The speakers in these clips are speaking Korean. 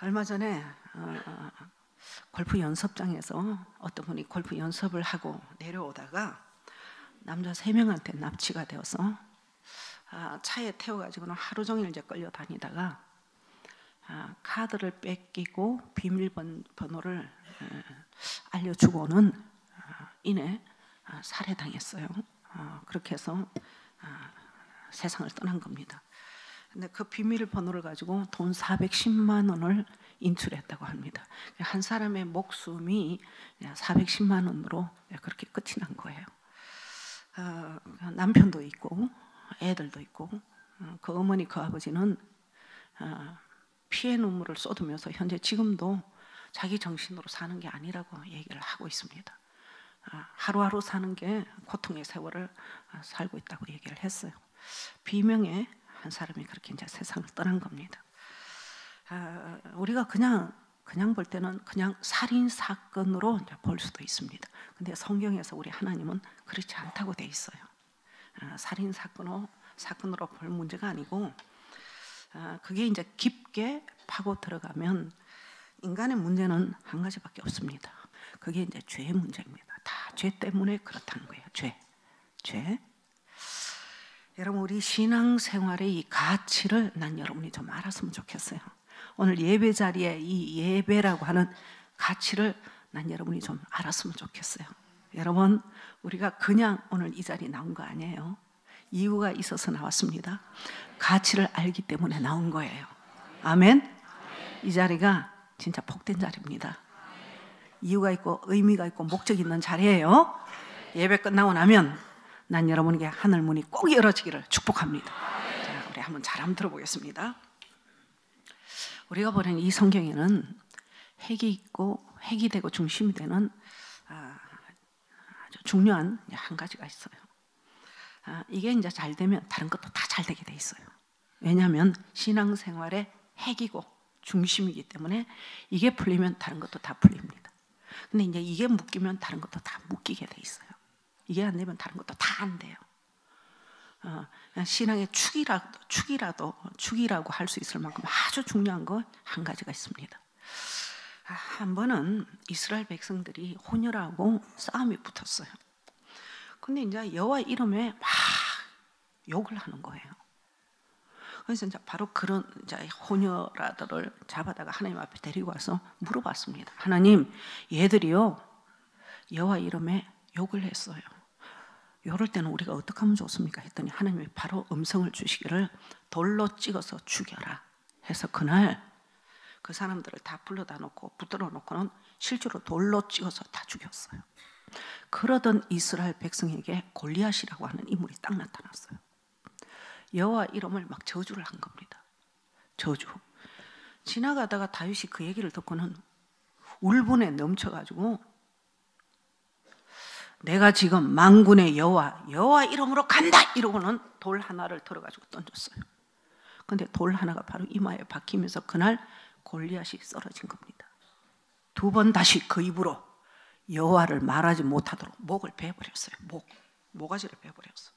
얼마 전에 골프 연습장에서 어떤 분이 골프 연습을 하고 내려오다가 남자 3명한테 납치가 되어서 차에 태워가지고는 하루 종일 이제 끌려다니다가 카드를 뺏기고 비밀번호를 알려주고는 이내 살해당했어요. 그렇게 해서 세상을 떠난 겁니다. 근데 그 비밀번호를 가지고 돈 410만 원을 인출했다고 합니다. 한 사람의 목숨이 410만 원으로 그렇게 끝이 난 거예요. 남편도 있고 애들도 있고 그 어머니 그 아버지는 피해 눈물을 쏟으면서 현재 지금도 자기 정신으로 사는 게 아니라고 얘기를 하고 있습니다. 하루하루 사는 게 고통의 세월을 살고 있다고 얘기를 했어요. 비명의 한 사람이 그렇게 이제 세상을 떠난 겁니다. 우리가 그냥 볼 때는 그냥 살인 사건으로 이제 볼 수도 있습니다. 근데 성경에서 우리 하나님은 그렇지 않다고 돼 있어요. 살인 사건으로 볼 문제가 아니고 그게 이제 깊게 파고 들어가면 인간의 문제는 한 가지밖에 없습니다. 그게 이제 죄의 문제입니다. 다 죄 때문에 그렇다는 거예요. 죄. 여러분 우리 신앙생활의 이 가치를 난 여러분이 좀 알았으면 좋겠어요. 오늘 예배 자리에 이 예배라고 하는 가치를 난 여러분이 좀 알았으면 좋겠어요. 여러분 우리가 그냥 오늘 이 자리에 나온 거 아니에요. 이유가 있어서 나왔습니다. 가치를 알기 때문에 나온 거예요. 아멘? 이 자리가 진짜 복된 자리입니다. 이유가 있고 의미가 있고 목적이 있는 자리예요. 예배 끝나고 나면 난 여러분에게 하늘 문이 꼭 열어지기를 축복합니다. 자, 우리 한번 잘 한번 들어보겠습니다. 우리가 보는 이 성경에는 핵이 있고 핵이 되고 중심이 되는 아주 중요한 한 가지가 있어요. 이게 이제 잘 되면 다른 것도 다 잘 되게 돼 있어요. 왜냐하면 신앙생활의 핵이고 중심이기 때문에 이게 풀리면 다른 것도 다 풀립니다. 근데 이제 이게 묶이면 다른 것도 다 묶이게 돼 있어요. 이게 안 되면 다른 것도 다 안 돼요. 신앙의 축이라고 할 수 있을 만큼 아주 중요한 거 한 가지가 있습니다. 한 번은 이스라엘 백성들이 혼혈하고 싸움이 붙었어요. 근데 이제 여호와 이름에 막 욕을 하는 거예요. 그래서 이제 바로 그런 이제 혼혈아들을 잡아다가 하나님 앞에 데리고 와서 물어봤습니다. 하나님, 얘들이요 여호와 이름에 욕을 했어요. 이럴 때는 우리가 어떻게 하면 좋습니까? 했더니 하나님이 바로 음성을 주시기를 돌로 찍어서 죽여라 해서 그날 그 사람들을 다 불러다 놓고 붙들어 놓고는 실제로 돌로 찍어서 다 죽였어요. 그러던 이스라엘 백성에게 골리앗이라고 하는 인물이 딱 나타났어요. 여호와 이름을 막 저주를 한 겁니다. 저주. 지나가다가 다윗이 그 얘기를 듣고는 울분에 넘쳐가지고 내가 지금 만군의 여호와 이름으로 간다 이러고는 돌 하나를 들어가지고 던졌어요. 근데 돌 하나가 바로 이마에 박히면서 그날 골리앗이 쓰러진 겁니다. 2번 다시 그 입으로 여호와를 말하지 못하도록 목을 베어버렸어요. 모가지를 베어버렸어요.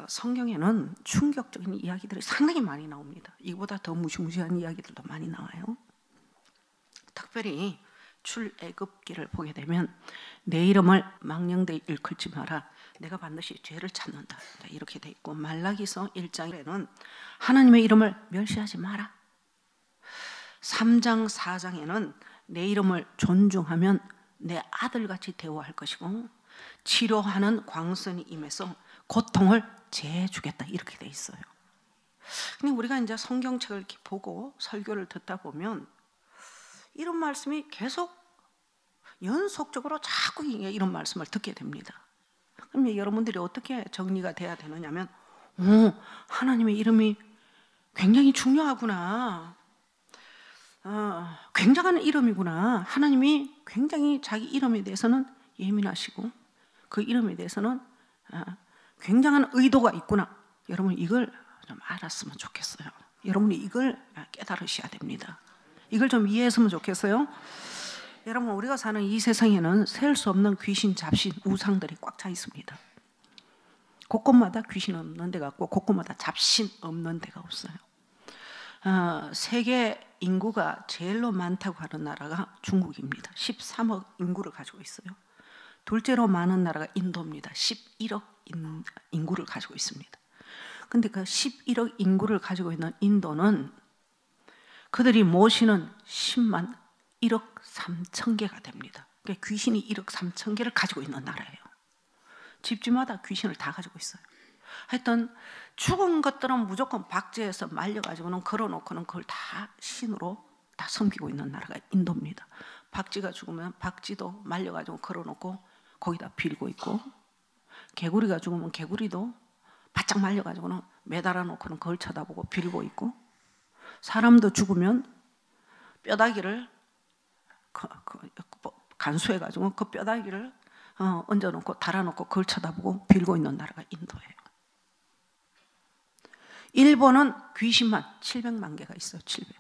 성경에는 충격적인 이야기들이 상당히 많이 나옵니다. 이보다 더 무시무시한 이야기들도 많이 나와요. 특별히 출애굽기를 보게 되면 내 이름을 망령되이 일컬지 마라. 내가 반드시 죄를 찾는다. 이렇게 돼 있고 말라기서 1장에는 하나님의 이름을 멸시하지 마라. 3장 4장에는 내 이름을 존중하면 내 아들같이 대우할 것이고 치료하는 광선이 임해서 고통을 재주겠다 이렇게 돼 있어요. 근데 우리가 이제 성경책을 이렇게 보고 설교를 듣다 보면 이런 말씀이 계속 연속적으로 자꾸 이런 말씀을 듣게 됩니다. 그럼 여러분들이 어떻게 정리가 돼야 되느냐면 하나님의 이름이 굉장히 중요하구나. 굉장한 이름이구나. 하나님이 굉장히 자기 이름에 대해서는 예민하시고 그 이름에 대해서는 굉장한 의도가 있구나. 여러분 이걸 좀 알았으면 좋겠어요. 여러분이 이걸 깨달으셔야 됩니다. 이걸 좀 이해했으면 좋겠어요. 여러분 우리가 사는 이 세상에는 셀 수 없는 귀신, 잡신, 우상들이 꽉 차 있습니다. 곳곳마다 귀신 없는 데가 없고 곳곳마다 잡신 없는 데가 없어요. 세계 인구가 제일로 많다고 하는 나라가 중국입니다. 13억 인구를 가지고 있어요. 둘째로 많은 나라가 인도입니다. 11억 인구를 가지고 있습니다. 근데 그 11억 인구를 가지고 있는 인도는 그들이 모시는 10만 1억 3천 개가 됩니다. 그러니까 귀신이 1억 3천 개를 가지고 있는 나라예요. 집집마다 귀신을 다 가지고 있어요. 하여튼 죽은 것들은 무조건 박제해서 말려가지고는 걸어놓고는 그걸 다 신으로 다 섬기고 있는 나라가 인도입니다. 박쥐가 죽으면 박쥐도 말려가지고 걸어놓고 거기다 빌고 있고, 개구리가 죽으면 개구리도 바짝 말려가지고는 매달아 놓고는 그걸 쳐다보고 빌고 있고, 사람도 죽으면 뼈다귀를 간수해가지고 그 뼈다귀를 얹어놓고 달아놓고 그걸 쳐다보고 빌고 있는 나라가 인도예요. 일본은 귀신만 700만 개가 있어요. 700.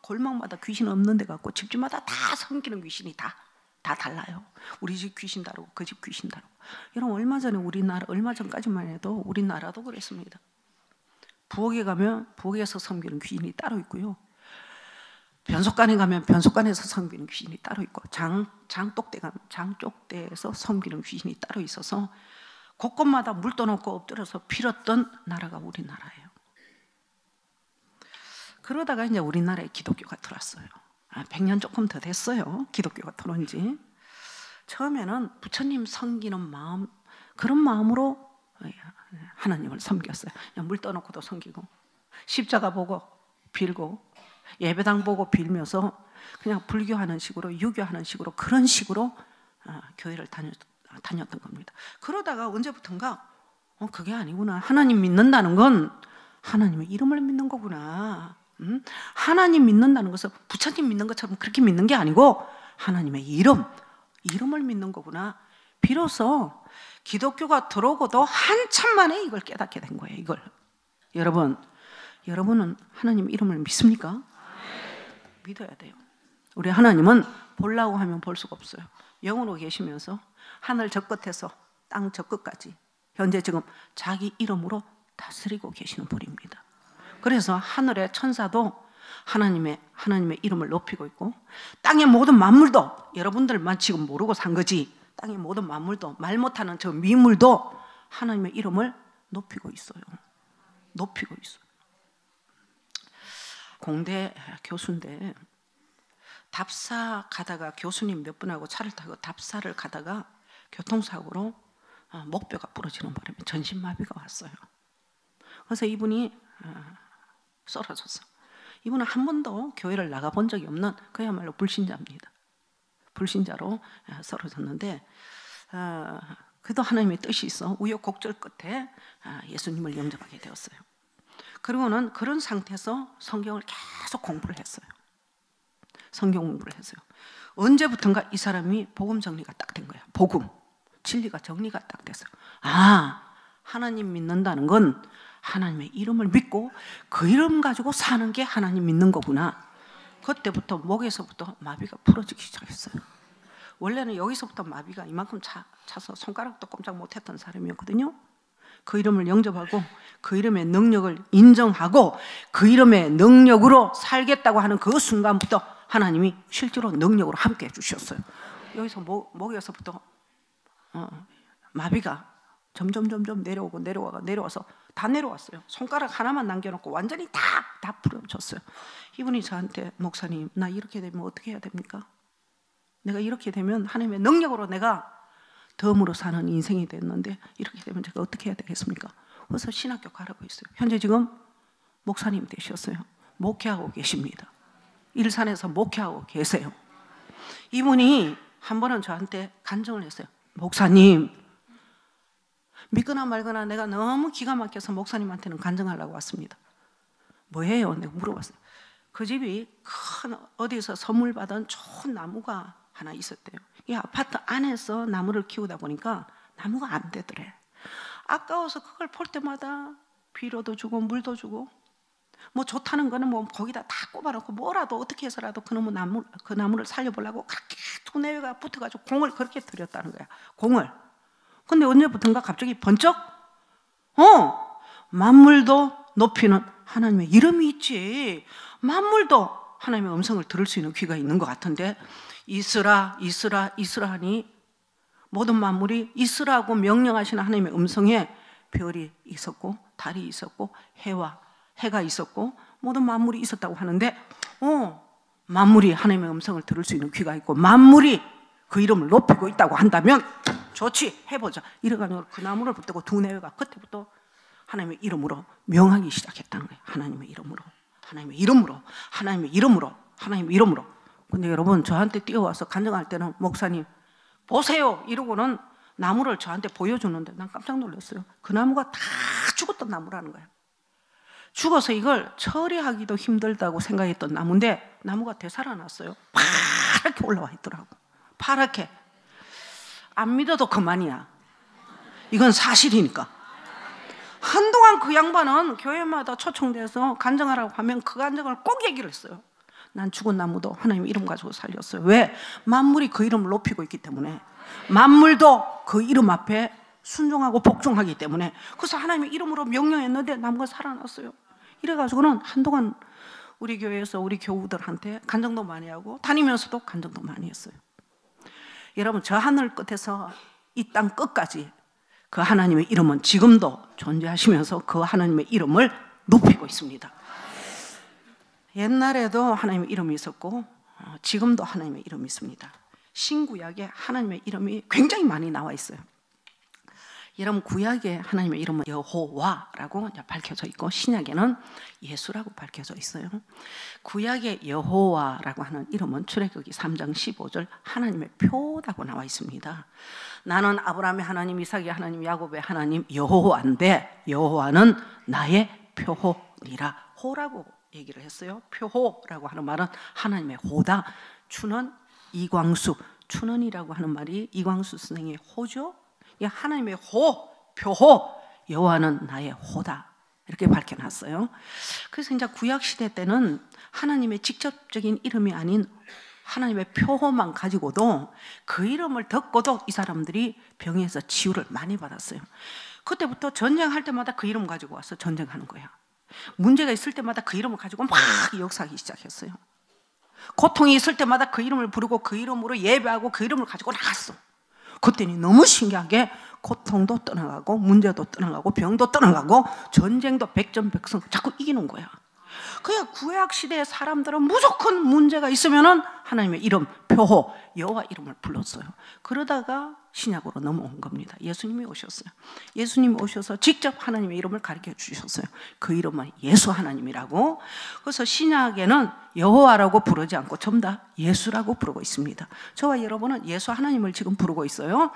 골목마다 귀신 없는 데 같고 집집마다 다 섬기는 귀신이 다 달라요. 우리 집 귀신 다르고 그 집 귀신 다르고. 여러분 얼마 전까지만 해도 우리나라도 그랬습니다. 부엌에 가면 부엌에서 섬기는 귀신이 따로 있고요. 변속관에 가면 변속관에서 섬기는 귀신이 따로 있고, 장독대 가면 장독대에서 섬기는 귀신이 따로 있어서 곳곳마다 물 떠놓고 엎드려서 빌었던 나라가 우리나라예요. 그러다가 이제 우리나라에 기독교가 들어왔어요. 100년 조금 더 됐어요. 기독교가 들어온 지. 처음에는 부처님 섬기는 마음, 그런 마음으로 하나님을 섬겼어요. 그냥 물 떠놓고도 섬기고, 십자가 보고 빌고, 예배당 보고 빌면서 그냥 불교하는 식으로, 유교하는 식으로, 그런 식으로 교회를 다녔던 겁니다. 그러다가 언제부턴가 그게 아니구나. 하나님 믿는다는 건 하나님의 이름을 믿는 거구나. 하나님 믿는다는 것은 부처님 믿는 것처럼 그렇게 믿는 게 아니고 하나님의 이름을 믿는 거구나. 비로소 기독교가 들어오고도 한참 만에 이걸 깨닫게 된 거예요. 이걸. 여러분은 하나님 이름을 믿습니까? 믿어야 돼요. 우리 하나님은 보려고 하면 볼 수가 없어요. 영으로 계시면서 하늘 저 끝에서 땅 저 끝까지 현재 지금 자기 이름으로 다스리고 계시는 분입니다. 그래서 하늘의 천사도 하나님의 이름을 높이고 있고, 땅의 모든 만물도, 여러분들만 지금 모르고 산 거지, 땅의 모든 만물도, 말 못하는 저 미물도 하나님의 이름을 높이고 있어요. 높이고 있어요. 공대 교수인데 답사 가다가, 교수님 몇 분하고 차를 타고 답사를 가다가 교통사고로 목뼈가 부러지는 바람에 전신마비가 왔어요. 그래서 이분이 쓰러졌어. 이분은 한 번도 교회를 나가본 적이 없는 그야말로 불신자입니다. 불신자로 쓰러졌는데, 그래도 하나님의 뜻이 있어 우여곡절 끝에 예수님을 영접하게 되었어요. 그리고는 그런 상태에서 성경을 계속 공부를 했어요. 성경 공부를 했어요. 언제부턴가 이 사람이 복음 정리가 딱 된 거야. 복음, 진리가 정리가 딱 됐어요. 하나님 믿는다는 건 하나님의 이름을 믿고 그 이름 가지고 사는 게 하나님 믿는 거구나. 그때부터 목에서부터 마비가 풀어지기 시작했어요. 원래는 여기서부터 마비가 이만큼 차서 손가락도 꼼짝 못했던 사람이었거든요. 그 이름을 영접하고 그 이름의 능력을 인정하고 그 이름의 능력으로 살겠다고 하는 그 순간부터 하나님이 실제로 능력으로 함께 해주셨어요. 여기서 목에서부터 마비가 점점 내려와서 다 내려왔어요. 손가락 하나만 남겨놓고 완전히 다 풀어졌어요. 이분이 저한테, 목사님, 나 이렇게 되면 어떻게 해야 됩니까? 내가 이렇게 되면 하나님의 능력으로 내가 덤으로 사는 인생이 됐는데 이렇게 되면 제가 어떻게 해야 되겠습니까? 그래서 신학교 가라고 했어요. 현재 지금 목사님 되셨어요. 목회하고 계십니다. 일산에서 목회하고 계세요. 이분이 한 번은 저한테 간증을 했어요. 목사님, 믿거나 말거나 내가 너무 기가 막혀서 목사님한테는 간증하려고 왔습니다. 뭐예요? 내가 물어봤어요. 그 집이 큰 어디서 선물 받은 좋은 나무가 하나 있었대요. 이 아파트 안에서 나무를 키우다 보니까 나무가 안 되더래. 아까워서 그걸 볼 때마다 비료도 주고 물도 주고, 뭐 좋다는 거는 뭐 거기다 다 꼽아놓고 뭐라도 어떻게 해서라도 그 나무를 살려보려고 그렇게 두뇌가 붙어가지고 공을 그렇게 들였다는 거야. 공을. 근데 언제부턴가 갑자기 번쩍 만물도 높이는 하나님의 이름이 있지. 만물도 하나님의 음성을 들을 수 있는 귀가 있는 것 같은데 있으라 있으라 있으라 하니 모든 만물이 있으라고 명령하시는 하나님의 음성에 별이 있었고 달이 있었고 해가 있었고 모든 만물이 있었다고 하는데 만물이 하나님의 음성을 들을 수 있는 귀가 있고 만물이 그 이름을 높이고 있다고 한다면 좋지, 해보자. 이래가지고 그 나무를 붙들고 두뇌가 그때부터 하나님의 이름으로 명하기 시작했다는 거예요. 하나님의 이름으로, 하나님의 이름으로, 하나님의 이름으로, 하나님의 이름으로. 근데 여러분, 저한테 뛰어와서 간증할 때는 목사님 보세요 이러고는 나무를 저한테 보여주는데 난 깜짝 놀랐어요. 그 나무가 다 죽었던 나무라는 거예요. 죽어서 이걸 처리하기도 힘들다고 생각했던 나무인데 나무가 되살아났어요. 파랗게 올라와 있더라고. 파랗게. 안 믿어도 그만이야. 이건 사실이니까. 한동안 그 양반은 교회마다 초청돼서 간증하라고 하면 그 간증을 꼭 얘기를 했어요. 난 죽은 나무도 하나님 이름 가지고 살렸어요. 왜? 만물이 그 이름을 높이고 있기 때문에. 만물도 그 이름 앞에 순종하고 복종하기 때문에. 그래서 하나님의 이름으로 명령했는데 나무가 살아났어요. 이래가지고는 한동안 우리 교회에서 우리 교우들한테 간증도 많이 하고 다니면서도 간증도 많이 했어요. 여러분, 저 하늘 끝에서 이 땅 끝까지 그 하나님의 이름은 지금도 존재하시면서 그 하나님의 이름을 높이고 있습니다. 옛날에도 하나님의 이름이 있었고 지금도 하나님의 이름이 있습니다. 신구약에 하나님의 이름이 굉장히 많이 나와 있어요. 여러분, 구약에 하나님의 이름은 여호와라고 밝혀져 있고 신약에는 예수라고 밝혀져 있어요. 구약의 여호와라고 하는 이름은 출애굽기 3장 15절 하나님의 표라고 나와 있습니다. 나는 아브라함의 하나님, 이삭의 하나님, 야곱의 하나님 여호와인데 여호와는 나의 표호니라. 호라고 얘기를 했어요. 표호라고 하는 말은 하나님의 호다. 추는 이광수, 추는이라고 하는 말이 이광수 선생의 호죠. 하나님의 호, 표호, 여호와는 나의 호다. 이렇게 밝혀놨어요. 그래서 이제 구약시대 때는 하나님의 직접적인 이름이 아닌 하나님의 표호만 가지고도 그 이름을 듣고도 이 사람들이 병에서 치유를 많이 받았어요. 그때부터 전쟁할 때마다 그 이름 가지고 와서 전쟁하는 거야. 문제가 있을 때마다 그 이름을 가지고 막 역사하기 시작했어요. 고통이 있을 때마다 그 이름을 부르고 그 이름으로 예배하고 그 이름을 가지고 나갔어. 그때는 너무 신기하게 고통도 떠나가고 문제도 떠나가고 병도 떠나가고 전쟁도 백전백승 자꾸 이기는 거야. 그냥 구약시대의 사람들은 무조건 문제가 있으면은 하나님의 이름, 표호, 여호와 이름을 불렀어요. 그러다가 신약으로 넘어온 겁니다. 예수님이 오셨어요. 예수님이 오셔서 직접 하나님의 이름을 가르쳐 주셨어요. 그 이름은 예수 하나님이라고. 그래서 신약에는 여호와라고 부르지 않고 전부 다 예수라고 부르고 있습니다. 저와 여러분은 예수 하나님을 지금 부르고 있어요.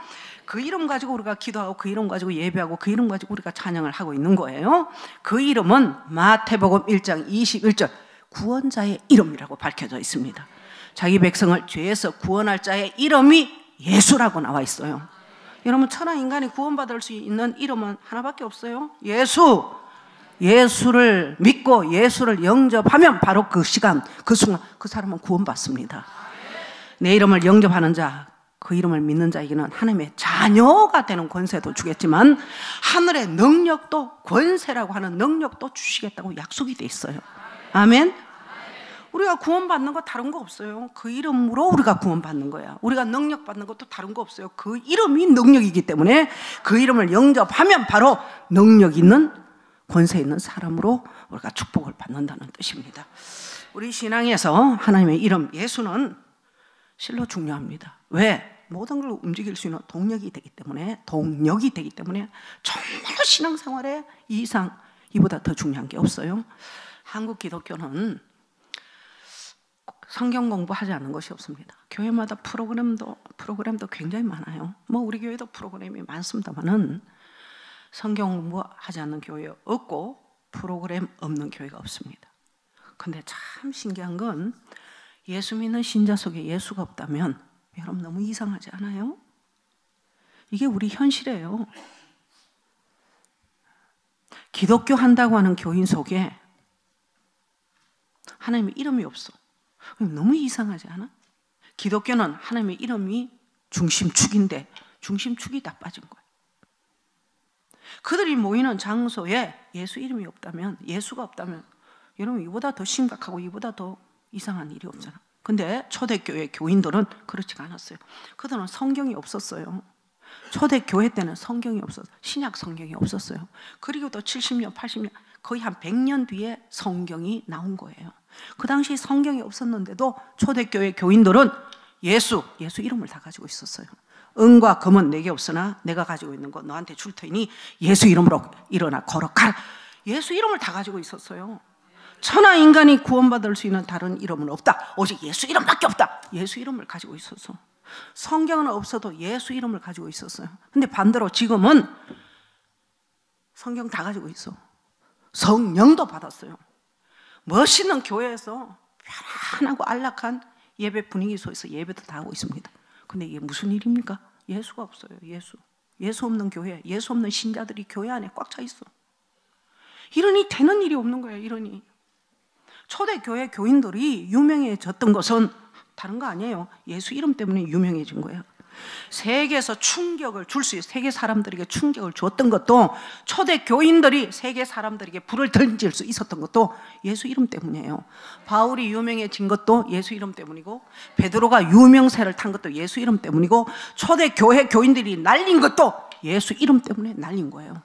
그 이름 가지고 우리가 기도하고 그 이름 가지고 예배하고 그 이름 가지고 우리가 찬양을 하고 있는 거예요. 그 이름은 마태복음 1장 21절 구원자의 이름이라고 밝혀져 있습니다. 자기 백성을 죄에서 구원할 자의 이름이 예수라고 나와 있어요. 여러분, 천하 인간이 구원받을 수 있는 이름은 하나밖에 없어요. 예수. 예수를 믿고 예수를 영접하면 바로 그 시간, 그 순간 그 사람은 구원받습니다. 내 이름을 영접하는 자, 그 이름을 믿는 자에게는 하나님의 자녀가 되는 권세도 주겠지만 하늘의 능력도, 권세라고 하는 능력도 주시겠다고 약속이 돼 있어요. 아멘. 우리가 구원받는 거 다른 거 없어요. 그 이름으로 우리가 구원받는 거야. 우리가 능력 받는 것도 다른 거 없어요. 그 이름이 능력이기 때문에 그 이름을 영접하면 바로 능력 있는, 권세 있는 사람으로 우리가 축복을 받는다는 뜻입니다. 우리 신앙에서 하나님의 이름 예수는 실로 중요합니다. 왜? 모든 걸 움직일 수 있는 동력이 되기 때문에, 정말로 신앙생활에 이 이상, 이보다 더 중요한 게 없어요. 한국 기독교는 성경 공부하지 않는 것이 없습니다. 교회마다 프로그램도 굉장히 많아요. 뭐 우리 교회도 프로그램이 많습니다만은 성경 공부하지 않는 교회 없고 프로그램 없는 교회가 없습니다. 근데 참 신기한 건 예수 믿는 신자 속에 예수가 없다면 여러분 너무 이상하지 않아요? 이게 우리 현실이에요. 기독교 한다고 하는 교인 속에 하나님의 이름이 없어. 너무 이상하지 않아? 기독교는 하나님의 이름이 중심축인데 중심축이 다 빠진 거예요. 그들이 모이는 장소에 예수 이름이 없다면, 예수가 없다면 여러분 이보다 더 심각하고 이보다 더 이상한 일이 없잖아. 근데 초대교회 교인들은 그렇지가 않았어요. 그들은 성경이 없었어요. 초대교회 때는 성경이 없었어요. 신약 성경이 없었어요. 그리고 또 70년, 80년, 거의 한 100년 뒤에 성경이 나온 거예요. 그 당시 성경이 없었는데도 초대교회 교인들은 예수 이름을 다 가지고 있었어요. 은과 금은 내게 없으나 내가 가지고 있는 거 너한테 줄 테니 예수 이름으로 일어나 걸어가라. 예수 이름을 다 가지고 있었어요. 천하 인간이 구원받을 수 있는 다른 이름은 없다. 오직 예수 이름밖에 없다. 예수 이름을 가지고 있었어. 성경은 없어도 예수 이름을 가지고 있었어요. 근데 반대로 지금은 성경 다 가지고 있어. 성령도 받았어요. 멋있는 교회에서 편안하고 안락한 예배 분위기 속에서 예배도 다 하고 있습니다. 근데 이게 무슨 일입니까? 예수가 없어요. 예수 없는 교회, 예수 없는 신자들이 교회 안에 꽉 차 있어. 이러니 되는 일이 없는 거예요. 이러니 초대교회 교인들이 유명해졌던 것은 다른 거 아니에요. 예수 이름 때문에 유명해진 거예요. 세계에서 충격을 줄 수 있어요. 세계 사람들에게 충격을 줬던 것도, 초대교인들이 세계 사람들에게 불을 던질 수 있었던 것도 예수 이름 때문이에요. 바울이 유명해진 것도 예수 이름 때문이고, 베드로가 유명세를 탄 것도 예수 이름 때문이고, 초대교회 교인들이 날린 것도 예수 이름 때문에 날린 거예요.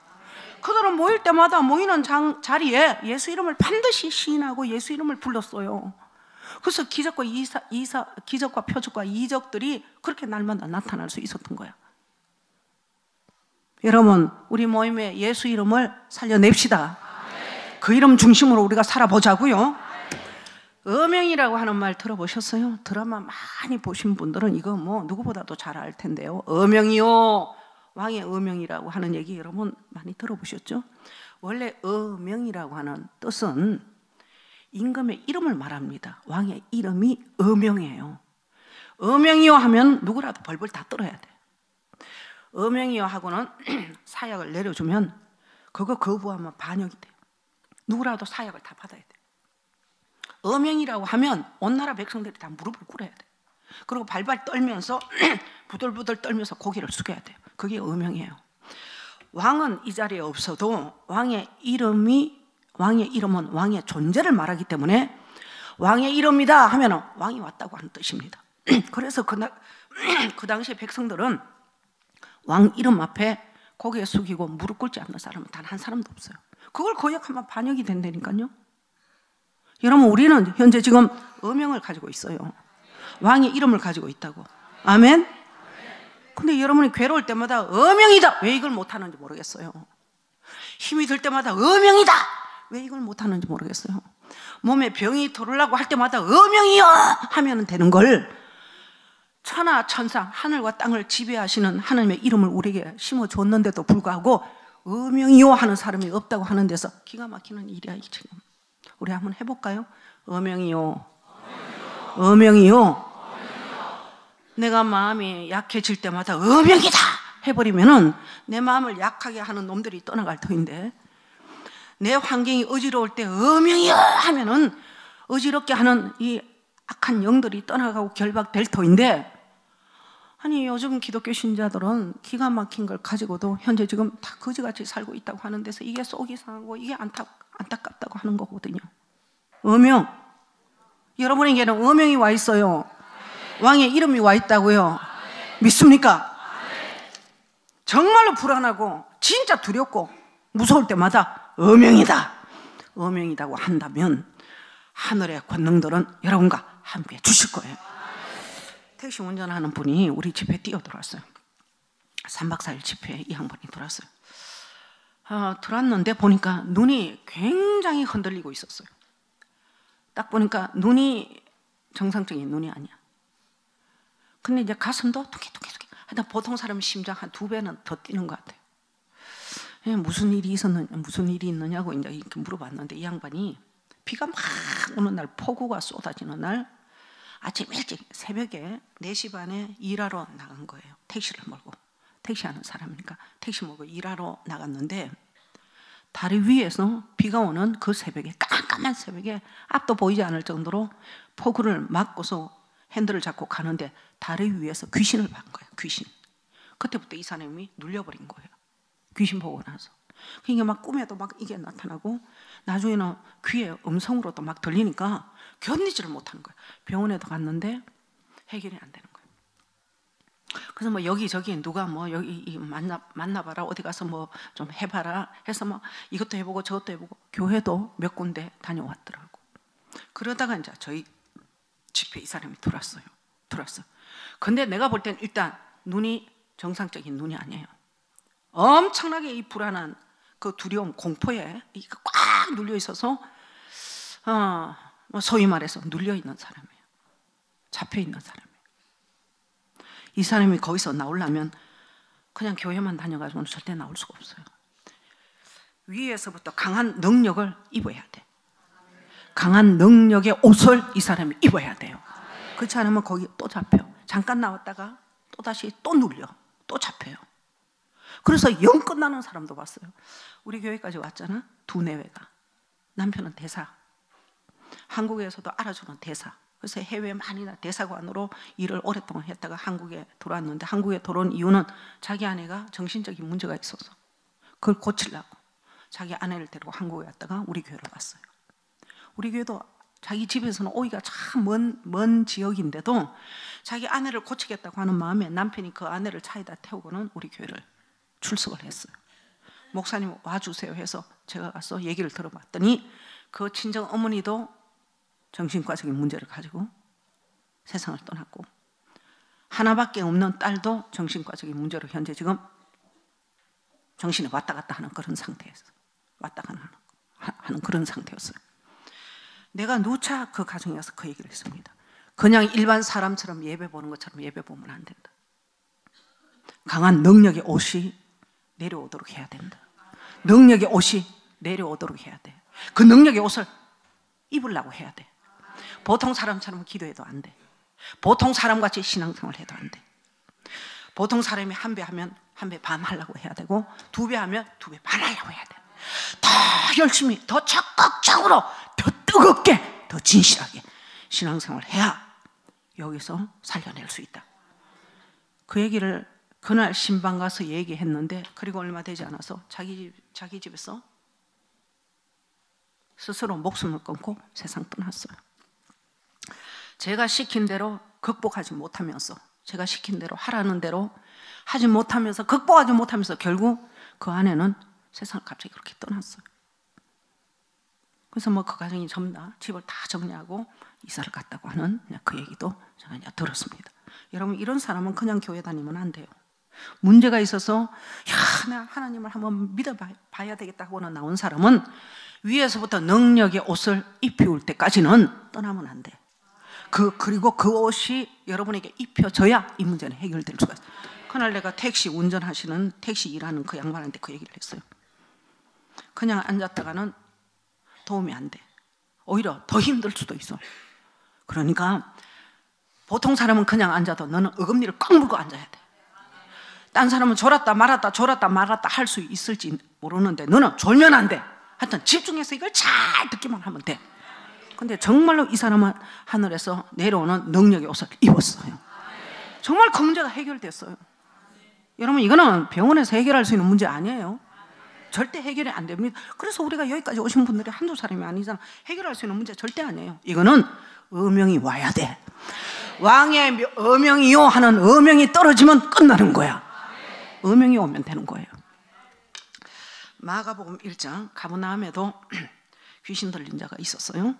그들은 모일 때마다 모이는 자리에 예수 이름을 반드시 시인하고 예수 이름을 불렀어요. 그래서 기적과 표적과 이적들이 그렇게 날마다 나타날 수 있었던 거야. 여러분, 우리 모임에 예수 이름을 살려냅시다. 그 이름 중심으로 우리가 살아보자고요. 어명이라고 하는 말 들어보셨어요? 드라마 많이 보신 분들은 이거 뭐 누구보다도 잘 알 텐데요. 어명이요, 왕의 어명이라고 하는 얘기 여러분 많이 들어보셨죠? 원래 어명이라고 하는 뜻은 임금의 이름을 말합니다. 왕의 이름이 어명이에요. 어명이요 하면 누구라도 벌벌 다 떨어야 돼. 어명이요 하고는 사약을 내려주면 그거 거부하면 반역이 돼. 누구라도 사약을 다 받아야 돼. 어명이라고 하면 온 나라 백성들이 다 무릎을 꿇어야 돼. 그리고 발발 떨면서 부들부들 떨면서 고개를 숙여야 돼요. 그게 어명이에요. 왕은 이 자리에 없어도 왕의 이름은 왕의 존재를 말하기 때문에 왕의 이름이다 하면 왕이 왔다고 하는 뜻입니다. 그래서 그 당시에 백성들은 왕 이름 앞에 고개 숙이고 무릎 꿇지 않는 사람은 단 한 사람도 없어요. 그걸 거역하면 반역이 된다니까요. 여러분, 우리는 현재 지금 어명을 가지고 있어요. 왕의 이름을 가지고 있다고. 아멘? 근데 여러분이 괴로울 때마다 어명이다! 왜 이걸 못하는지 모르겠어요. 힘이 들 때마다 어명이다! 왜 이걸 못하는지 모르겠어요. 몸에 병이 들으려고 할 때마다 어명이요! 하면 되는 걸, 천하 천상 하늘과 땅을 지배하시는 하나님의 이름을 우리에게 심어줬는데도 불구하고 어명이요 하는 사람이 없다고 하는 데서 기가 막히는 일이야. 지금 우리 한번 해볼까요? 어명이요, 어명이요. 내가 마음이 약해질 때마다 어명이다 해버리면은 내 마음을 약하게 하는 놈들이 떠나갈 터인데, 내 환경이 어지러울 때 어명이요 하면은 어지럽게 하는 이 악한 영들이 떠나가고 결박될 터인데, 아니 요즘 기독교 신자들은 기가 막힌 걸 가지고도 현재 지금 다 거지같이 살고 있다고 하는 데서 이게 속이 상하고 이게 안타깝다고 하는 거거든요. 어명, 여러분에게는 어명이 와 있어요. 왕의 이름이 와 있다고요. 믿습니까? 정말로 불안하고 진짜 두렵고 무서울 때마다 어명이다, 어명이라고 한다면 하늘의 권능들은 여러분과 함께 주실 거예요. 택시 운전하는 분이 우리 집에 뛰어들어왔어요. 3박 4일 집회에 이 양반이 들어왔어요. 들어왔는데 보니까 눈이 굉장히 흔들리고 있었어요. 딱 보니까 눈이 정상적인 눈이 아니야. 근데 이제 가슴도 툭툭툭툭. 하여튼 보통 사람 심장 한 2배는 더 뛰는 것 같아요. 무슨 일이 있느냐고 이제 이렇게 물어봤는데, 이 양반이 비가 막 오는 날, 폭우가 쏟아지는 날 아침 일찍 새벽에 4시 반에 일하러 나간 거예요. 택시를 몰고. 택시하는 사람이니까 택시 몰고 일하러 나갔는데, 다리 위에서 비가 오는 그 새벽에, 깜깜한 새벽에 앞도 보이지 않을 정도로 폭우를 맞고서 핸들을 잡고 가는데 다리 위에서 귀신을 본 거예요. 귀신. 그때부터 이 사람이 눌려버린 거예요. 귀신 보고 나서. 그러니까 막 꿈에도 막 이게 나타나고 나중에는 귀에 음성으로도 막 들리니까 견디지를 못하는 거예요. 병원에도 갔는데 해결이 안 되는 거예요. 그래서 뭐 여기저기 누가 뭐 여기 만나봐라, 어디 가서 뭐 좀 해봐라 해서 뭐 이것도 해보고 저것도 해보고 교회도 몇 군데 다녀왔더라고. 그러다가 이제 저희 집에 이 사람이 들어왔어요. 근데 내가 볼 땐 일단 눈이 정상적인 눈이 아니에요. 엄청나게 이 불안한 그 두려움, 공포에 이거 꽉 눌려 있어서 소위 말해서 눌려 있는 사람이에요. 잡혀 있는 사람이에요. 이 사람이 거기서 나오려면 그냥 교회만 다녀가지고는 절대 나올 수가 없어요. 위에서부터 강한 능력을 입어야 돼. 강한 능력의 옷을 이 사람이 입어야 돼요. 그렇지 않으면 거기 또 잡혀. 잠깐 나왔다가 또다시 또 눌려. 또 잡혀요. 그래서 영 끝나는 사람도 봤어요. 우리 교회까지 왔잖아. 두 내외가. 남편은 대사. 한국에서도 알아주는 대사. 그래서 해외 많이나 대사관으로 일을 오랫동안 했다가 한국에 들어왔는데, 한국에 들어온 이유는 자기 아내가 정신적인 문제가 있어서 그걸 고치려고 자기 아내를 데리고 한국에 왔다가 우리 교회로 왔어요. 우리 교회도 자기 집에서는 오기가 참 먼 지역인데도 자기 아내를 고치겠다고 하는 마음에 남편이 그 아내를 차에다 태우고는 우리 교회를 출석을 했어요. 목사님 와주세요 해서 제가 가서 얘기를 들어봤더니 그 친정 어머니도 정신과적인 문제를 가지고 세상을 떠났고, 하나밖에 없는 딸도 정신과적인 문제로 현재 지금 정신이 왔다 갔다 하는 그런 상태였어요. 왔다 갔다 하는 그런 상태였어요. 내가 누차 그 가정에 와서 그 얘기를 했습니다. 그냥 일반 사람처럼 예배 보는 것처럼 예배 보면 안 된다. 강한 능력의 옷이 내려오도록 해야 된다. 능력의 옷이 내려오도록 해야 돼. 그 능력의 옷을 입으려고 해야 돼. 보통 사람처럼 기도해도 안 돼. 보통 사람같이 신앙생활 해도 안 돼. 보통 사람이 한 배 하면 한 배 반 하려고 해야 되고, 두 배 하면 두 배 반 하려고 해야 돼. 더 열심히, 더 적극적으로, 더 뜨겁게, 더 진실하게 신앙생활 해야 여기서 살려낼 수 있다. 그 얘기를 그날 신방 가서 얘기했는데, 그리고 얼마 되지 않아서 자기 집에서 스스로 목숨을 끊고 세상 떠났어요. 제가 시킨 대로 극복하지 못하면서, 제가 시킨 대로 하라는 대로 하지 못하면서, 극복하지 못하면서 결국 그 아내는 세상을 갑자기 그렇게 떠났어요. 그래서 뭐 그 가정이 전부 다 집을 다 정리하고 이사를 갔다고 하는 그 얘기도 제가 들었습니다. 여러분, 이런 사람은 그냥 교회 다니면 안 돼요. 문제가 있어서 나 하나님을 한번 믿어봐야 되겠다고는 나온 사람은 위에서부터 능력의 옷을 입혀올 때까지는 떠나면 안 돼. 그리고 그 옷이 여러분에게 입혀져야 이 문제는 해결될 수가 있어요. 그날 내가 택시 운전하시는, 택시 일하는 그 양반한테 그 얘기를 했어요. 그냥 앉았다가는 도움이 안 돼. 오히려 더 힘들 수도 있어. 그러니까 보통 사람은 그냥 앉아도 너는 어금니를 꽉 물고 앉아야 돼. 딴 사람은 졸았다 말았다 할 수 있을지 모르는데 너는 졸면 안 돼. 하여튼 집중해서 이걸 잘 듣기만 하면 돼. 근데 정말로 이 사람은 하늘에서 내려오는 능력의 옷을 입었어요. 정말 그 문제가 해결됐어요. 여러분, 이거는 병원에서 해결할 수 있는 문제 아니에요. 절대 해결이 안 됩니다. 그래서 우리가 여기까지 오신 분들이 한두 사람이 아니잖아. 해결할 수 있는 문제 절대 아니에요. 이거는 어명이 와야 돼. 왕의 어명이요 하는 어명이 떨어지면 끝나는 거야. 어명이 오면 되는 거예요. 마가복음 1장, 가버나움에도 귀신 들린 자가 있었어요.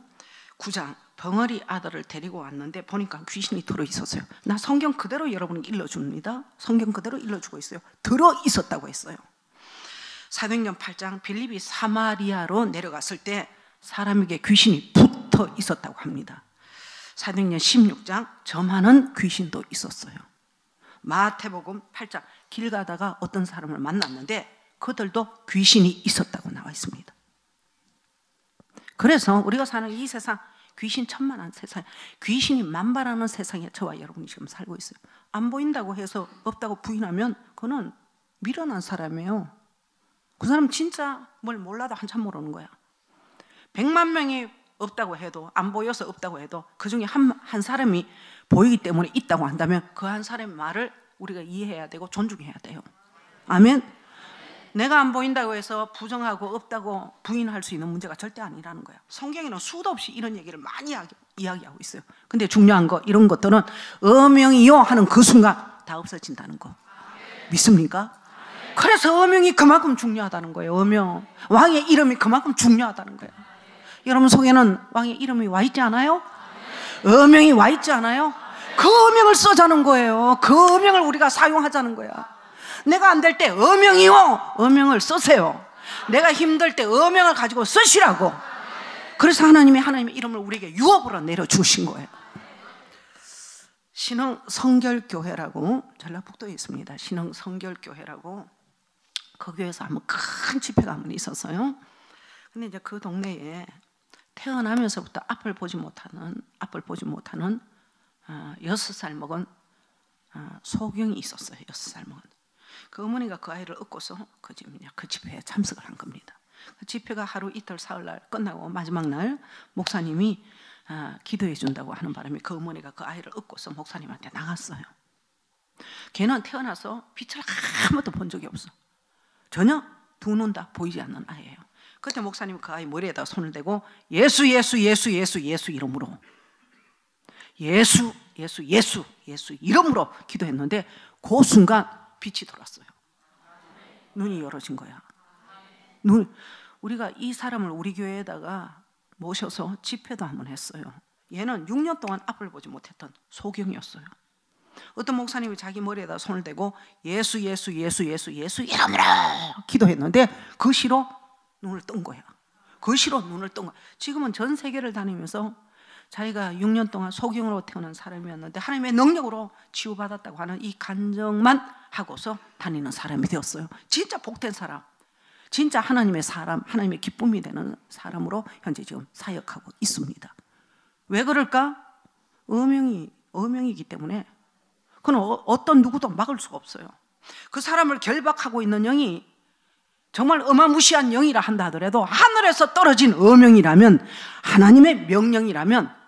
9장, 벙어리 아들을 데리고 왔는데 보니까 귀신이 들어 있었어요. 나 성경 그대로 여러분에게 일러줍니다. 성경 그대로 일러주고 있어요. 들어 있었다고 했어요. 사도행전 8장, 빌립이 사마리아로 내려갔을 때 사람에게 귀신이 붙어 있었다고 합니다. 사도행전 16장, 점하는 귀신도 있었어요. 마태복음 8장, 길 가다가 어떤 사람을 만났는데 그들도 귀신이 있었다고 나와 있습니다. 그래서 우리가 사는 이 세상, 귀신 천만한 세상, 귀신이 만발하는 세상에 저와 여러분이 지금 살고 있어요. 안 보인다고 해서 없다고 부인하면 그는 미련한 사람이에요. 그 사람 진짜 뭘 몰라도 한참 모르는 거야. 100만 명이 없다고 해도, 안 보여서 없다고 해도 그 중에 한 사람이 보이기 때문에 있다고 한다면 그 한 사람의 말을 우리가 이해해야 되고 존중해야 돼요. 아멘. 내가 안 보인다고 해서 부정하고 없다고 부인할 수 있는 문제가 절대 아니라는 거예요. 성경에는 수도 없이 이런 얘기를 많이 이야기하고 있어요. 근데 중요한 거, 이런 것들은 어명이요 하는 그 순간 다 없어진다는 거 믿습니까? 그래서 어명이 그만큼 중요하다는 거예요. 어명, 왕의 이름이 그만큼 중요하다는 거예요. 여러분 속에는 왕의 이름이 와 있지 않아요? 어명이 와 있지 않아요? 그 어명을 써자는 거예요. 그 어명을 우리가 사용하자는 거야. 내가 안 될 때 어명이요, 어명을 쓰세요. 내가 힘들 때 어명을 가지고 쓰시라고. 그래서 하나님의 이름을 우리에게 유업으로 내려주신 거예요. 신흥 성결교회라고 전라북도에 있습니다. 신흥 성결교회라고 그 교회에서 한번 큰 집회가 한번 있었어요. 근데 이제 그 동네에 태어나면서부터 앞을 보지 못하는 6살 먹은 소경이 있었어요. 6살 먹은. 그 어머니가 그 아이를 얻고서 그 집회에 참석을 한 겁니다. 그 집회가 하루 이틀 사흘날 끝나고 마지막 날 목사님이 기도해 준다고 하는 바람에 그 어머니가 그 아이를 얻고서 목사님한테 나갔어요. 걔는 태어나서 빛을 한 번도 본 적이 없어. 전혀 두 눈 다 보이지 않는 아이예요. 그때 목사님이 그 아이 머리에다 손을 대고 예수 이름으로 예수 이름으로 기도했는데 그 순간 빛이 돌았어요. 눈이 열어진 거야. 우리가 이 사람을 우리 교회에다가 모셔서 집회도 한번 했어요. 얘는 6년 동안 앞을 보지 못했던 소경이었어요. 어떤 목사님이 자기 머리에다 손을 대고 예수 이름으로 기도했는데 그 시로 눈을 뜬 거야. 그 시로 눈을 뜬 거야. 지금은 전 세계를 다니면서 자기가 6년 동안 소경으로 태어난 사람이었는데 하나님의 능력으로 치유받았다고 하는 이 간증만 하고서 다니는 사람이 되었어요. 진짜 복된 사람, 진짜 하나님의 사람, 하나님의 기쁨이 되는 사람으로 현재 지금 사역하고 있습니다. 왜 그럴까? 어명이기 때문에 그건 어떤 누구도 막을 수가 없어요. 그 사람을 결박하고 있는 영이 정말 어마무시한 영이라 한다 하더라도 하늘에서 떨어진 어명이라면, 하나님의 명령이라면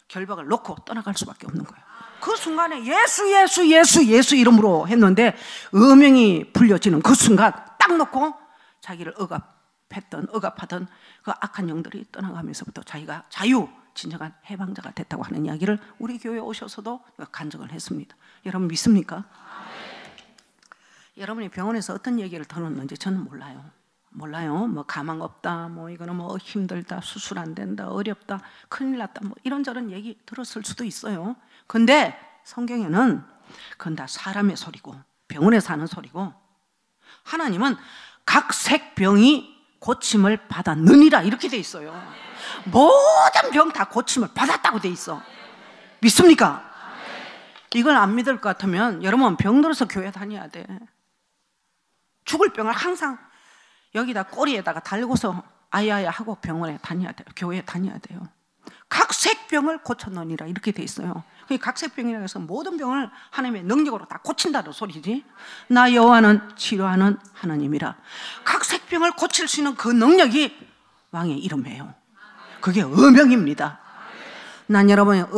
결박을 놓고 떠나갈 수밖에 없는 거예요. 그 순간에 예수 이름으로 했는데 어명이 불려지는 그 순간 딱 놓고 자기를 억압하던 그 악한 영들이 떠나가면서부터 자기가 진정한 해방자가 됐다고 하는 이야기를 우리 교회에 오셔서도 간증을 했습니다. 여러분 믿습니까? 여러분이 병원에서 어떤 얘기를 들었는지 저는 몰라요. 뭐 가망 없다, 뭐 이거는 뭐 힘들다, 수술 안 된다, 어렵다, 큰일 났다, 뭐 이런저런 얘기 들었을 수도 있어요. 근데 성경에는 그건 다 사람의 소리고 병원에서 하는 소리고, 하나님은 각 색병이 고침을 받았느니라 이렇게 돼 있어요. 모든 병 다 고침을 받았다고 돼 있어. 믿습니까? 이걸 안 믿을 것 같으면 여러분 병 들어서 교회 다녀야 돼. 죽을 병을 항상 여기다 꼬리에다가 달고서 아야야 하고 병원에 다녀야 돼요. 교회에 다녀야 돼요. 각색병을 고쳤느니라 이렇게 돼 있어요. 각색병이라고 해서 모든 병을 하나님의 능력으로 다 고친다는 소리지. 나 여호와는 치료하는 하나님이라. 각색병을 고칠 수 있는 그 능력이 왕의 이름이에요. 그게 어명입니다. 난 여러분의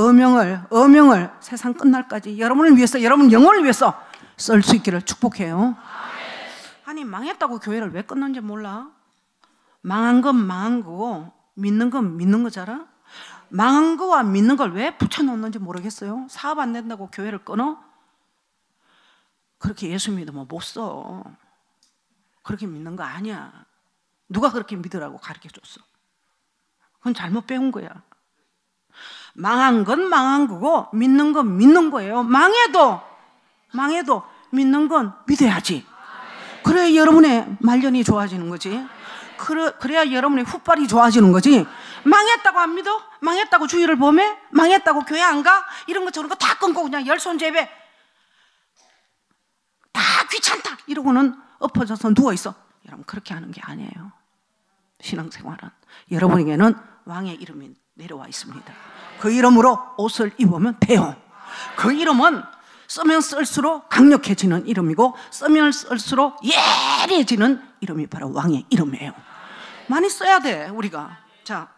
어명을 세상 끝날까지 여러분을 위해서, 여러분 영혼을 위해서 쓸 수 있기를 축복해요. 아니 망했다고 교회를 왜 끊는지 몰라? 망한 건 망한 거고 믿는 건 믿는 거잖아. 망한 거와 믿는 걸 왜 붙여놓는지 모르겠어요. 사업 안 된다고 교회를 끊어? 그렇게 예수 믿으면 못 써. 그렇게 믿는 거 아니야. 누가 그렇게 믿으라고 가르쳐줬어? 그건 잘못 배운 거야. 망한 건 망한 거고 믿는 건 믿는 거예요. 망해도 믿는 건 믿어야지. 그래야 여러분의 말년이 좋아지는 거지. 그래야 여러분의 훗발이 좋아지는 거지. 망했다고 안 믿어? 망했다고 주의를 보매? 망했다고 교회 안 가? 이런 거 저런 거 다 끊고 그냥 열손 제배 다 귀찮다 이러고는 엎어져서 누워있어. 여러분 그렇게 하는 게 아니에요. 신앙생활은 여러분에게는 왕의 이름이 내려와 있습니다. 그 이름으로 옷을 입으면 돼요. 그 이름은 쓰면 쓸수록 강력해지는 이름이고 쓰면 쓸수록 예리해지는 이름이 바로 왕의 이름이에요. 많이 써야 돼 우리가. 자,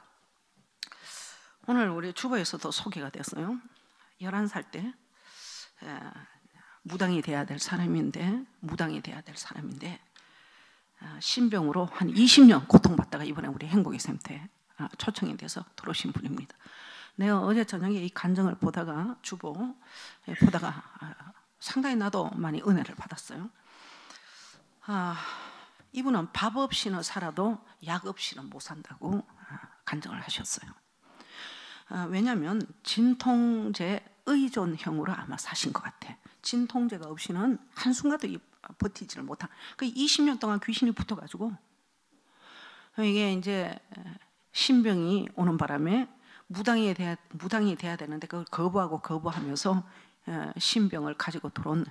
오늘 우리 주보에서도 소개가 됐어요. 11살 때 무당이 돼야 될 사람인데 신병으로 한 20년 고통받다가 이번에 우리 행복의 샘터에 초청이 돼서 들어오신 분입니다. 내가 어제 저녁에 이 간증을 보다가 보다가 상당히 나도 많이 은혜를 받았어요. 이분은 밥 없이는 살아도 약 없이는 못 산다고 간증을 하셨어요. 왜냐하면 진통제 의존형으로 아마 사신 것 같아. 진통제가 없이는 한순간도 버티지를 못한. 그 20년 동안 귀신이 붙어가지고 이게 이제 신병이 오는 바람에 무당이 돼야 되는데 그걸 거부하면서 신병을 가지고 들어온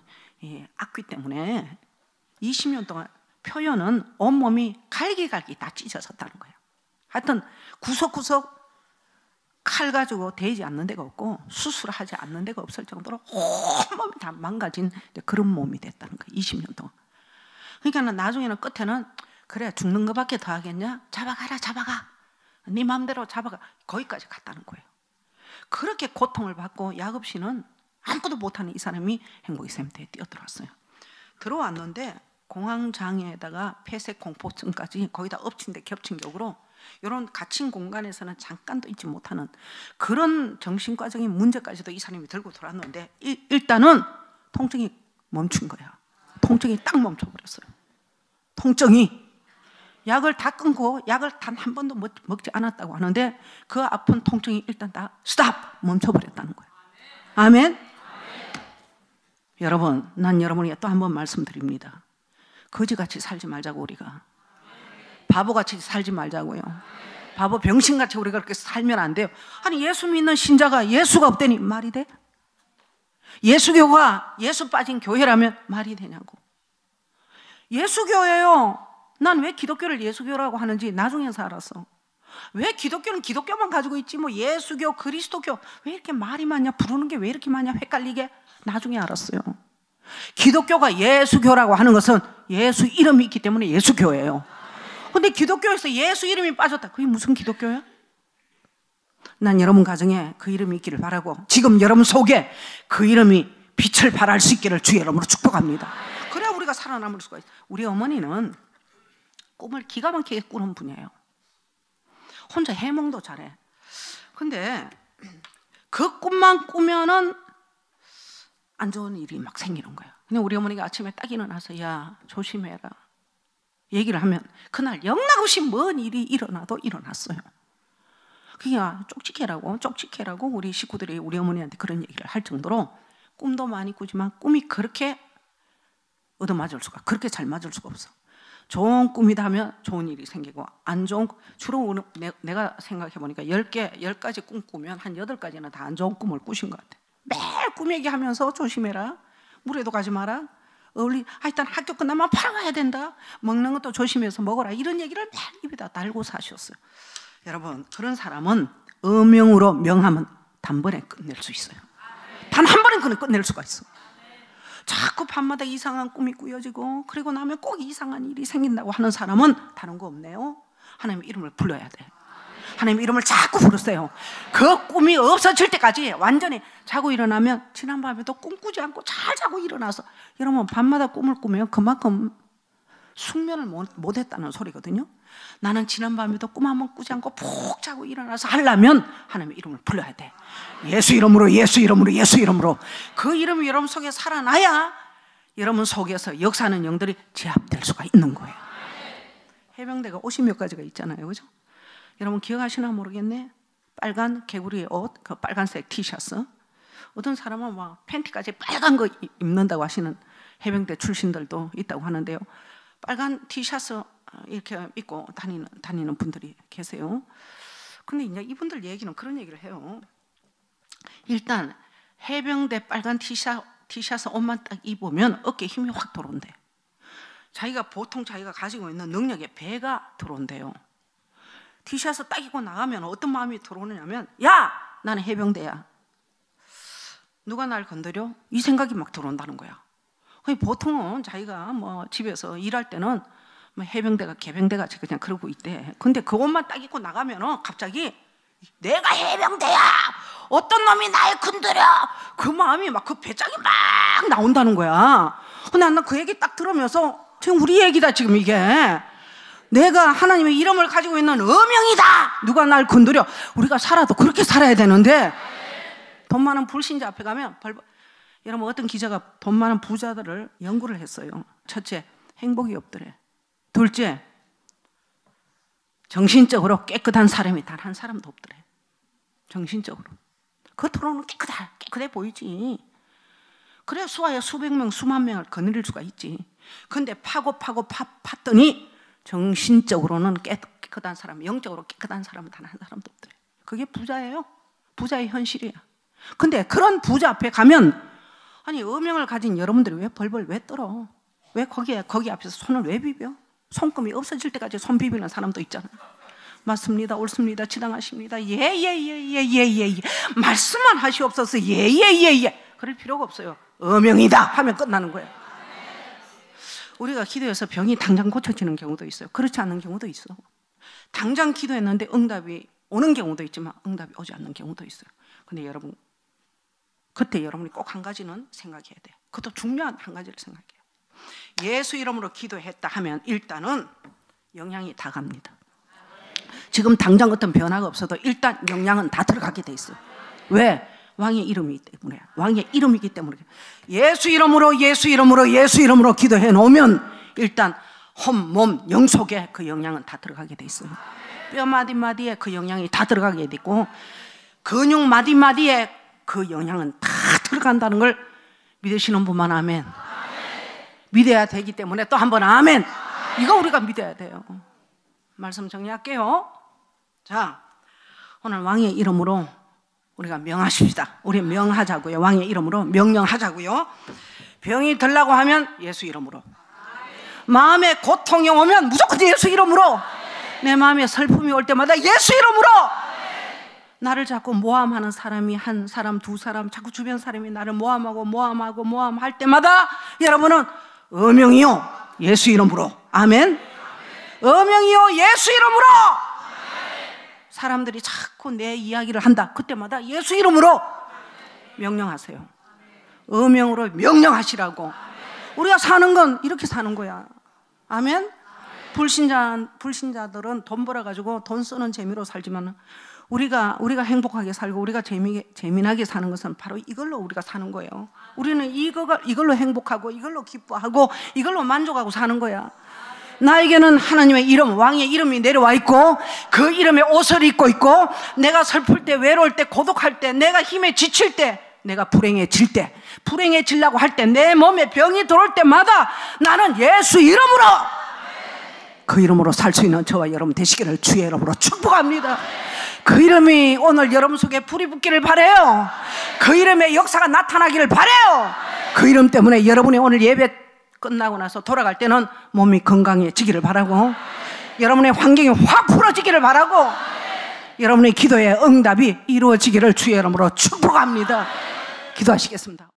악귀 때문에 20년 동안 표현은 온몸이 갈기갈기 다 찢어졌다는 거예요. 하여튼 구석구석 칼 가지고 대지 않는 데가 없고 수술하지 않는 데가 없을 정도로 온몸이 다 망가진 그런 몸이 됐다는 거예요. 20년 동안. 그러니까 나중에는 끝에는 그래 죽는 것밖에 더 하겠냐? 잡아가. 네 마음대로 잡아가. 거기까지 갔다는 거예요. 그렇게 고통을 받고 약 없이는 아무것도 못하는 이 사람이 행복의 샘터에 뛰어들어왔어요. 들어왔는데 공황장애에다가 폐쇄공포증까지 거기다 엎친 데 겹친 격으로 이런 갇힌 공간에서는 잠깐도 있지 못하는 그런 정신과적인 문제까지도 이 사람이 들고 돌았는데 일단은 통증이 멈춘 거야. 통증이 딱 멈춰버렸어요. 통증이. 약을 다 끊고 약을 단 한 번도 먹지 않았다고 하는데 그 아픈 통증이 일단 다 스탑! 멈춰버렸다는 거예요. 아멘? 여러분, 난 여러분에게 또 한 번 말씀드립니다. 거지같이 살지 말자고 우리가. 바보같이 살지 말자고요. 바보 병신같이 우리가 그렇게 살면 안 돼요. 아니 예수 믿는 신자가 예수가 없다니 말이 돼? 예수교가 예수 빠진 교회라면 말이 되냐고. 예수교예요. 난 왜 기독교를 예수교라고 하는지 나중에서 알았어. 왜 기독교는 기독교만 가지고 있지 뭐 예수교, 그리스도교 왜 이렇게 말이 많냐, 부르는 게 왜 이렇게 많냐 헷갈리게 나중에 알았어요. 기독교가 예수교라고 하는 것은 예수 이름이 있기 때문에 예수교예요. 근데 기독교에서 예수 이름이 빠졌다. 그게 무슨 기독교야? 난 여러분 가정에 그 이름이 있기를 바라고 지금 여러분 속에 그 이름이 빛을 발할 수 있기를 주의 이름으로 축복합니다. 그래야 우리가 살아남을 수가 있어요. 우리 어머니는 꿈을 기가 막히게 꾸는 분이에요. 혼자 해몽도 잘해. 근데 그 꿈만 꾸면은 안 좋은 일이 막 생기는 거야. 근데 우리 어머니가 아침에 딱 일어나서 야 조심해라 얘기를 하면 그날 영락없이 뭔 일이 일어나도 일어났어요. 그냥 쪽지게라고 우리 식구들이 우리 어머니한테 그런 얘기를 할 정도로 꿈도 많이 꾸지만 꿈이 그렇게 얻어맞을 수가, 그렇게 잘 맞을 수가 없어. 좋은 꿈이다 하면 좋은 일이 생기고 안 좋은, 주로 내가 생각해보니까 10가지 꿈 꾸면 한 8가지는 다 안 좋은 꿈을 꾸신 것 같아. 매일 꿈 얘기하면서 조심해라, 물에도 가지 마라, 하여튼 학교 끝나면 바로 가야 된다, 먹는 것도 조심해서 먹어라, 이런 얘기를 매일 입에다 달고 사셨어요. 여러분, 그런 사람은 어명으로 명하면 단번에 끝낼 수 있어요. 단 한 번에 끝낼 수가 있어. 자꾸 밤마다 이상한 꿈이 꾸여지고 그리고 나면 꼭 이상한 일이 생긴다고 하는 사람은 다른 거 없네요. 하나님 이름을 불러야 돼. 하나님 이름을 자꾸 부르세요. 그 꿈이 없어질 때까지 완전히 자고 일어나면 지난밤에도 꿈 꾸지 않고 잘 자고 일어나서, 여러분 밤마다 꿈을 꾸면 그만큼 숙면을 못 했다는 소리거든요. 나는 지난밤에도 꿈 한번 꾸지 않고 푹 자고 일어나서 하려면 하나님의 이름을 불러야 돼. 예수 이름으로, 예수 이름으로, 예수 이름으로. 그 이름이 여러분 속에 살아나야 여러분 속에서 역사하는 영들이 제압될 수가 있는 거예요. 해병대가 50몇 가지가 있잖아요, 그죠? 여러분 기억하시나 모르겠네. 빨간 개구리 옷, 그 빨간색 티셔츠. 어떤 사람은 막 팬티까지 빨간 거 입는다고 하시는 해병대 출신들도 있다고 하는데요. 빨간 티셔츠 이렇게 입고 다니는 분들이 계세요. 근데 이제 이분들 얘기는 그런 얘기를 해요. 일단 해병대 빨간 티셔츠 옷만 딱 입으면 어깨에 힘이 확 들어온대. 보통 자기가 가지고 있는 능력에 배가 들어온대요. 티셔츠 딱 입고 나가면 어떤 마음이 들어오느냐면, 야! 나는 해병대야. 누가 날 건드려? 이 생각이 막 들어온다는 거야. 보통은 자기가 뭐 집에서 일할 때는 뭐 해병대가 개병대같이 그냥 그러고 있대. 근데 그 옷만 딱 입고 나가면은 갑자기 내가 해병대야! 어떤 놈이 날 건드려! 그 마음이 막, 그 배짱이 막 나온다는 거야. 근데 난 그 얘기 딱 들으면서 지금 우리 얘기다 지금 이게. 내가 하나님의 이름을 가지고 있는 어명이다. 누가 날 건드려. 우리가 살아도 그렇게 살아야 되는데 돈 많은 불신자 앞에 가면 여러분 어떤 기자가 돈 많은 부자들을 연구를 했어요. 첫째, 행복이 없더래. 둘째, 정신적으로 깨끗한 사람이 단 한 사람도 없더래. 정신적으로. 겉으로는 깨끗해 보이지. 그래 수하에 수백 명, 수만 명을 거느릴 수가 있지. 근데 팠더니 정신적으로는 깨끗한 사람, 영적으로 깨끗한 사람은 단 한 사람도 없더래. 그게 부자예요. 부자의 현실이야. 근데 그런 부자 앞에 가면 아니 어명을 가진 여러분들이 왜 벌벌 왜 떨어? 왜 거기 앞에서 손을 왜 비벼? 손금이 없어질 때까지 손 비비는 사람도 있잖아. 맞습니다, 옳습니다, 지당하십니다. 예. 말씀만 하시옵소서. 예. 그럴 필요가 없어요. 어명이다 하면 끝나는 거예요. 우리가 기도해서 병이 당장 고쳐지는 경우도 있어요. 그렇지 않은 경우도 있어. 당장 기도했는데 응답이 오는 경우도 있지만 응답이 오지 않는 경우도 있어요. 근데 여러분 그때 여러분이 꼭 한 가지는 생각해야 돼. 그것도 중요한 한 가지를 생각해요. 예수 이름으로 기도했다 하면 일단은 영향이 다 갑니다. 지금 당장 어떤 변화가 없어도 일단 영향은 다 들어가게 돼 있어요. 왜? 왕의 이름이기 때문에. 왕의 이름이기 때문에. 예수 이름으로 기도해 놓으면 일단 몸, 영 속에 그 영향은 다 들어가게 돼 있어요. 뼈 마디마디에 그 영향이 다 들어가게 돼 있고 근육 마디마디에 그 영향은 다 들어간다는 걸 믿으시는 분만 아멘. 믿어야 되기 때문에 또 한 번 아멘. 이거 우리가 믿어야 돼요. 말씀 정리할게요. 자, 오늘 왕의 이름으로 우리가 명하십시다. 우리 명하자고요. 왕의 이름으로 명령하자고요. 병이 들라고 하면 예수 이름으로. 마음에 고통이 오면 무조건 예수 이름으로. 내 마음에 슬픔이 올 때마다 예수 이름으로. 나를 자꾸 모함하는 사람이 한 사람, 두 사람, 자꾸 주변 사람이 나를 모함할 때마다 여러분은 어명이요 예수 이름으로. 아멘. 어명이요 예수 이름으로. 사람들이 자꾸 내 이야기를 한다. 그때마다 예수 이름으로 명령하세요. 어명으로 명령하시라고. 우리가 사는 건 이렇게 사는 거야. 아멘. 불신자들은 돈 벌어가지고 돈 쓰는 재미로 살지만 우리가 행복하게 살고 우리가 재미나게 사는 것은 바로 이걸로 우리가 사는 거예요. 우리는 이걸로 행복하고 이걸로 기뻐하고 이걸로 만족하고 사는 거야. 나에게는 하나님의 이름, 왕의 이름이 내려와 있고 그 이름의 옷을 입고 있고 내가 슬플 때, 외로울 때, 고독할 때, 내가 힘에 지칠 때, 내가 불행해지려고 할 때, 내 몸에 병이 들어올 때마다 나는 예수 이름으로 그 이름으로 살 수 있는 저와 여러분 되시기를 주의 이름으로 축복합니다. 그 이름이 오늘 여러분 속에 불이 붙기를 바라요. 그 이름의 역사가 나타나기를 바라요. 그 이름 때문에 여러분이 오늘 예배 끝나고 나서 돌아갈 때는 몸이 건강해지기를 바라고 여러분의 환경이 확 풀어지기를 바라고 여러분의 기도의 응답이 이루어지기를 주의 이름으로 축복합니다. 기도하시겠습니다.